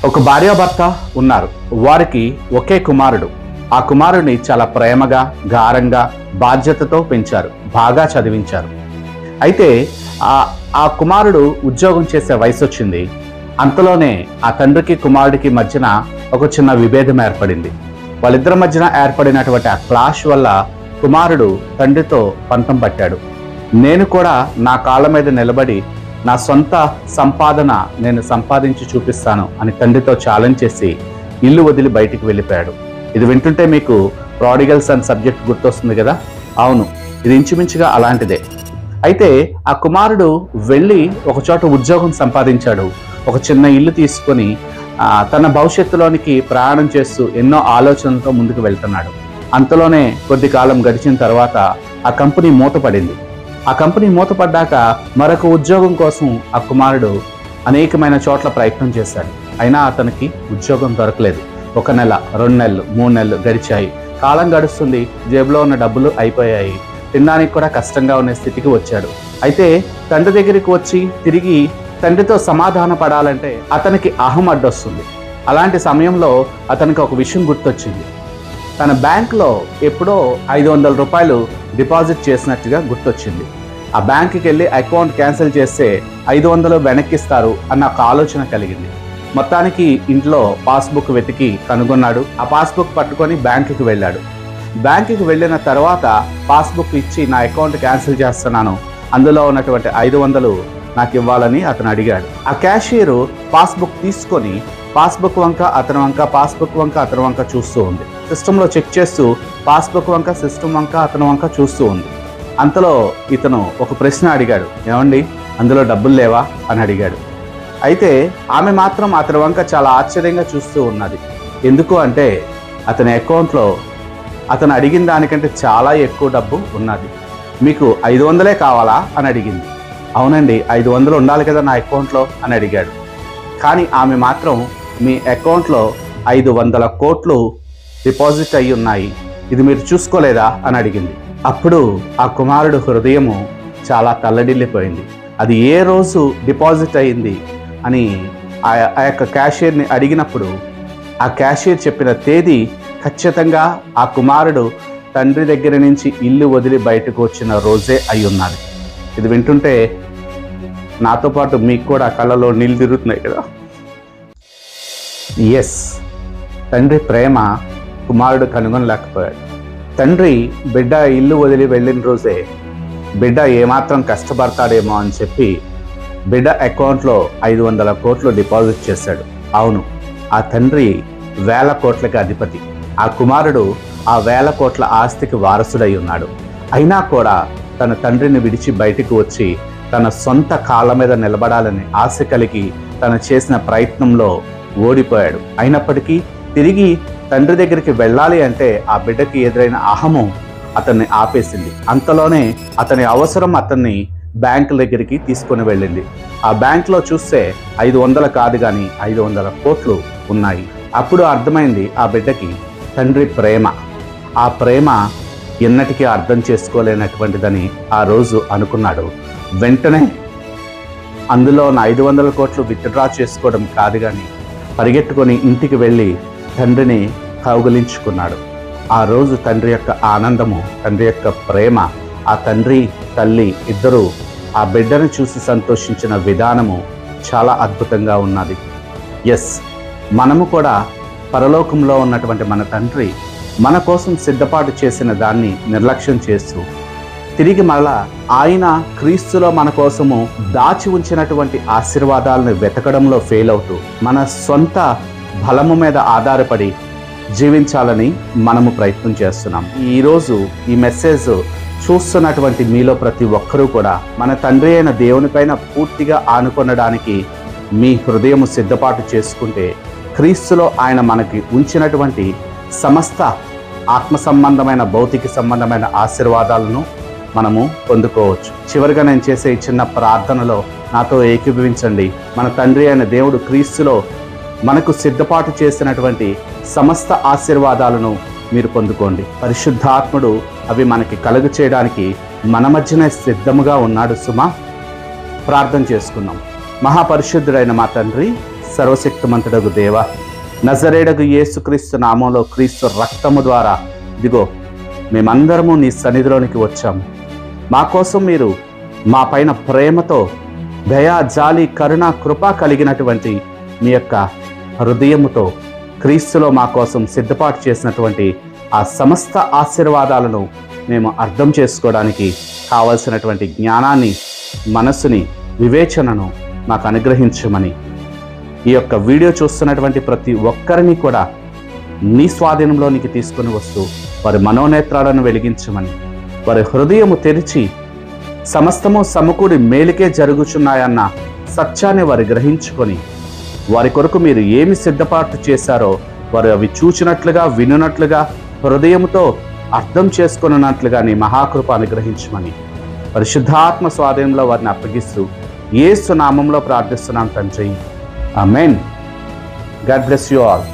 ఒక భార్యాభర్త ఉన్నారు. వారికి ఒకే కుమారుడు. ఆ కుమారుడిని చాలా ప్రేమగా, గారంగా, బాధ్యతతో పెంచారు, బాగా చదివించారు. అయితే ఆ కుమారుడు ఉద్యోగం చేసే వయసు వచ్చింది. అంతలోనే ఆ తండ్రికి కుమారుడికి మధ్యన ఒక చిన్న విభేదం ఏర్పడింది. వాళ్ళిద్దరి మధ్యన ఏర్పడినటువంటి ఆ క్లాష్ వల్ల కుమారుడు తండ్రితో పంతం పట్టాడు. నేను కూడా నా కాళ్ళ మీద నిలబడి నా సొంత సంపాదన నేను సంపాదించి చూపిస్తాను అని తండ్రితో ఛాలెంజ్ చేసి ఇల్లు వదిలి బయటికి వెళ్ళిపోయాడు. ఇది వింటుంటే మీకు ప్రాడిగల్ సన్ సబ్జెక్ట్ గుర్తొస్తుంది కదా? అవును, ఇది ఇంచుమించుగా అలాంటిదే. అయితే ఆ కుమారుడు వెళ్ళి ఒక చోట ఉద్యోగం సంపాదించాడు. ఒక చిన్న ఇల్లు తీసుకొని తన భవిష్యత్తులోనికి ప్రయాణం చేస్తూ ఎన్నో ఆలోచనలతో ముందుకు వెళ్తున్నాడు. అంతలోనే కొద్ది కాలం గడిచిన తర్వాత ఆ కంపెనీ మూతపడింది. ఆ కంపెనీ మూతపడ్డాక మరొక ఉద్యోగం కోసం ఆ కుమారుడు అనేకమైన చోట్ల ప్రయత్నం చేశాడు. అయినా అతనికి ఉద్యోగం దొరకలేదు. 1 నెల, 2 నెలలు, 3 నెలలు గడిచాయి. కాలం గడుస్తుంది. జేబులో ఉన్న డబ్బులు అయిపోయాయి. తినడానికి కూడా కష్టంగా ఉన్న స్థితికి వచ్చాడు. అయితే తండ్రి దగ్గరికి వచ్చి తిరిగి తండ్రితో సమాధాన పడాలంటే అతనికి అహం అడ్డొస్తుంది. అలాంటి సమయంలో అతనికి ఒక విషయం గుర్తొచ్చింది. తన బ్యాంకులో ఎప్పుడో 500 రూపాయలు డిపాజిట్ చేసినట్టుగా గుర్తొచ్చింది. ఆ బ్యాంకుకి వెళ్ళి అకౌంట్ క్యాన్సిల్ చేస్తే 500 వెనక్కిస్తారు అన్న ఒక ఆలోచన కలిగింది. మొత్తానికి ఇంట్లో పాస్బుక్ వెతికి కనుగొన్నాడు. ఆ పాస్బుక్ పట్టుకొని బ్యాంకుకి వెళ్ళాడు. బ్యాంకుకి వెళ్ళిన తర్వాత పాస్బుక్ ఇచ్చి నా అకౌంట్ క్యాన్సిల్ చేస్తున్నాను, అందులో ఉన్నటువంటి 500 నాకు ఇవ్వాలని అతను అడిగాడు. ఆ క్యాషియరు పాస్బుక్ తీసుకొని పాస్బుక్ వంక అతని వంక, పాస్బుక్ వంక అతని వంక చూస్తూ ఉంది. సిస్టంలో చెక్ చేస్తూ పాస్బుక్ వంక, సిస్టమ్ వంక అతని వంక చూస్తూ ఉంది. అంతలో ఇతను ఒక ప్రశ్న అడిగాడు. ఏమండి, అందులో డబ్బులు లేవా అని అడిగాడు. అయితే ఆమె మాత్రం అతని వంక చాలా ఆశ్చర్యంగా చూస్తూ ఉన్నది. ఎందుకు అంటే అతని అకౌంట్లో అతను అడిగిన దానికంటే చాలా ఎక్కువ డబ్బు ఉన్నది. మీకు 500 కావాలా అని అడిగింది. అవునండి, 500 ఉండాలి కదా నా అకౌంట్లో అని అడిగాడు. కానీ ఆమె మాత్రం మీ అకౌంట్లో 500 కోట్లు డిపాజిట్ అయి ఉన్నాయి, ఇది మీరు చూసుకోలేదా అని అడిగింది. అప్పుడు ఆ కుమారుడు హృదయము చాలా తల్లడిల్లిపోయింది. అది ఏ రోజు డిపాజిట్ అయింది అని ఆ యొక్క క్యాషియర్ని అడిగినప్పుడు ఆ క్యాషియర్ చెప్పిన తేదీ ఖచ్చితంగా ఆ కుమారుడు తండ్రి దగ్గర నుంచి ఇల్లు వదిలి బయటకు వచ్చిన రోజే అయి ఉన్నది. ఇది వింటుంటే నాతో పాటు మీకు కూడా కళ్ళలో నీళ్ళు తిరుగుతున్నాయి కదా. ఎస్, తండ్రి ప్రేమ కుమారుడు కనుగొనలేకపోయాడు. తండ్రి బిడ్డ ఇల్లు వదిలి వెళ్ళిన రోజే బిడ్డ ఏమాత్రం కష్టపడతాడేమో అని చెప్పి బిడ్డ అకౌంట్లో 500 కోట్లు డిపాజిట్ చేశాడు. అవును, ఆ తండ్రి 1000 కోట్లకి అధిపతి. ఆ కుమారుడు ఆ 1000 కోట్ల ఆస్తికి వారసుడై ఉన్నాడు. అయినా కూడా తన తండ్రిని విడిచి బయటికి వచ్చి తన సొంత కాళ్ళ మీద నిలబడాలని ఆశ కలిగి తను చేసిన ప్రయత్నంలో ఓడిపోయాడు. అయినప్పటికీ తిరిగి తండ్రి దగ్గరికి వెళ్ళాలి అంటే ఆ బిడ్డకి ఎదురైన అహము అతన్ని ఆపేసింది. అంతలోనే అతని అవసరం అతన్ని బ్యాంకు దగ్గరికి తీసుకొని వెళ్ళింది. ఆ బ్యాంకులో చూస్తే 500 కాదు కానీ 500 కోట్లు ఉన్నాయి. అప్పుడు అర్థమైంది ఆ బిడ్డకి తండ్రి ప్రేమ. ఆ ప్రేమ ఎన్నటికీ అర్థం చేసుకోలేనటువంటిదని ఆ రోజు అనుకున్నాడు. వెంటనే అందులో 500 కోట్లు విత్డ్రా చేసుకోవడం కాదు కానీ పరిగెట్టుకొని ఇంటికి వెళ్ళి తండ్రిని కౌగిలించుకున్నాడు. ఆ రోజు తండ్రి యొక్క ఆనందము, తండ్రి యొక్క ప్రేమ, ఆ తండ్రి తల్లి ఇద్దరూ ఆ బిడ్డను చూసి సంతోషించిన విధానము చాలా అద్భుతంగా ఉన్నది. ఎస్, మనము కూడా పరలోకంలో ఉన్నటువంటి మన తండ్రి మన కోసం సిద్ధపాటు చేసిన దాన్ని నిర్లక్ష్యం చేస్తూ తిరిగి మళ్ళా ఆయన క్రీస్తులో మన కోసము దాచి ఉంచినటువంటి ఆశీర్వాదాలను వెతకడంలో ఫెయిల్ అవుతూ మన సొంత బలము మీద ఆధారపడి జీవించాలని మనము ప్రయత్నం చేస్తున్నాం. ఈరోజు ఈ మెసేజ్ చూస్తున్నటువంటి మీలో ప్రతి ఒక్కరూ కూడా మన తండ్రి అయిన దేవునిపైన పూర్తిగా ఆనుకొనడానికి మీ హృదయము సిద్ధపాటు చేసుకుంటే క్రీస్తులో ఆయన మనకి ఉంచినటువంటి సమస్త ఆత్మ సంబంధమైన, భౌతిక సంబంధమైన ఆశీర్వాదాలను మనము పొందుకోవచ్చు. చివరిగా నేను చేసే ఈ చిన్న ప్రార్థనలో నాతో ఏకీభవించండి. మన తండ్రి అయిన దేవుడు క్రీస్తులో మనకు సిద్ధపాటు చేసినటువంటి సమస్త ఆశీర్వాదాలను మీరు పొందుకోండి. పరిశుద్ధాత్ముడు అవి మనకి కలుగు చేయడానికి మన మధ్యనే సిద్ధముగా ఉన్నాడు సుమా. ప్రార్థన చేసుకుందాం. మహాపరిశుద్ధుడైన మా తండ్రి, సర్వశక్తిమంతుడగు దేవ, నజరేయుడగు యేసుక్రీస్తు నామంలో క్రీస్తు రక్తము ద్వారా ఇదిగో మేమందరము నీ సన్నిధిలోనికి వచ్చాము. మా కోసం మీరు మా పైన ప్రేమతో, దయా, జాలి, కరుణ, కృప కలిగినటువంటి మీ యొక్క హృదయముతో క్రీస్తులో మా కోసం సిద్ధపాటు చేసినటువంటి ఆ సమస్త ఆశీర్వాదాలను మేము అర్థం చేసుకోవడానికి కావలసినటువంటి జ్ఞానాన్ని, మనస్సుని, వివేచనను మాకు అనుగ్రహించమని, ఈ యొక్క వీడియో చూస్తున్నటువంటి ప్రతి ఒక్కరిని కూడా నీ స్వాధీనంలోనికి తీసుకుని వస్తూ వారి మనోనేత్రాలను వెలిగించమని, వారి హృదయము తెరిచి సమస్తము సమకూడి మేలుకే జరుగుచున్నాయన్న సత్యాన్ని వారు గ్రహించుకొని, వారి కొరకు మీరు ఏమి సిద్ధపాటు చేశారో వారు అవి చూచినట్లుగా, వినున్నట్లుగా, హృదయంతో అర్థం చేసుకున్నట్లుగా నీ మహాకృప అనుగ్రహించమని పరిశుద్ధాత్మ స్వాధీనంలో వారిని అప్పగిస్తూ యేసు నామంలో ప్రార్థిస్తున్నాం తండ్రి. Amen. God bless you all.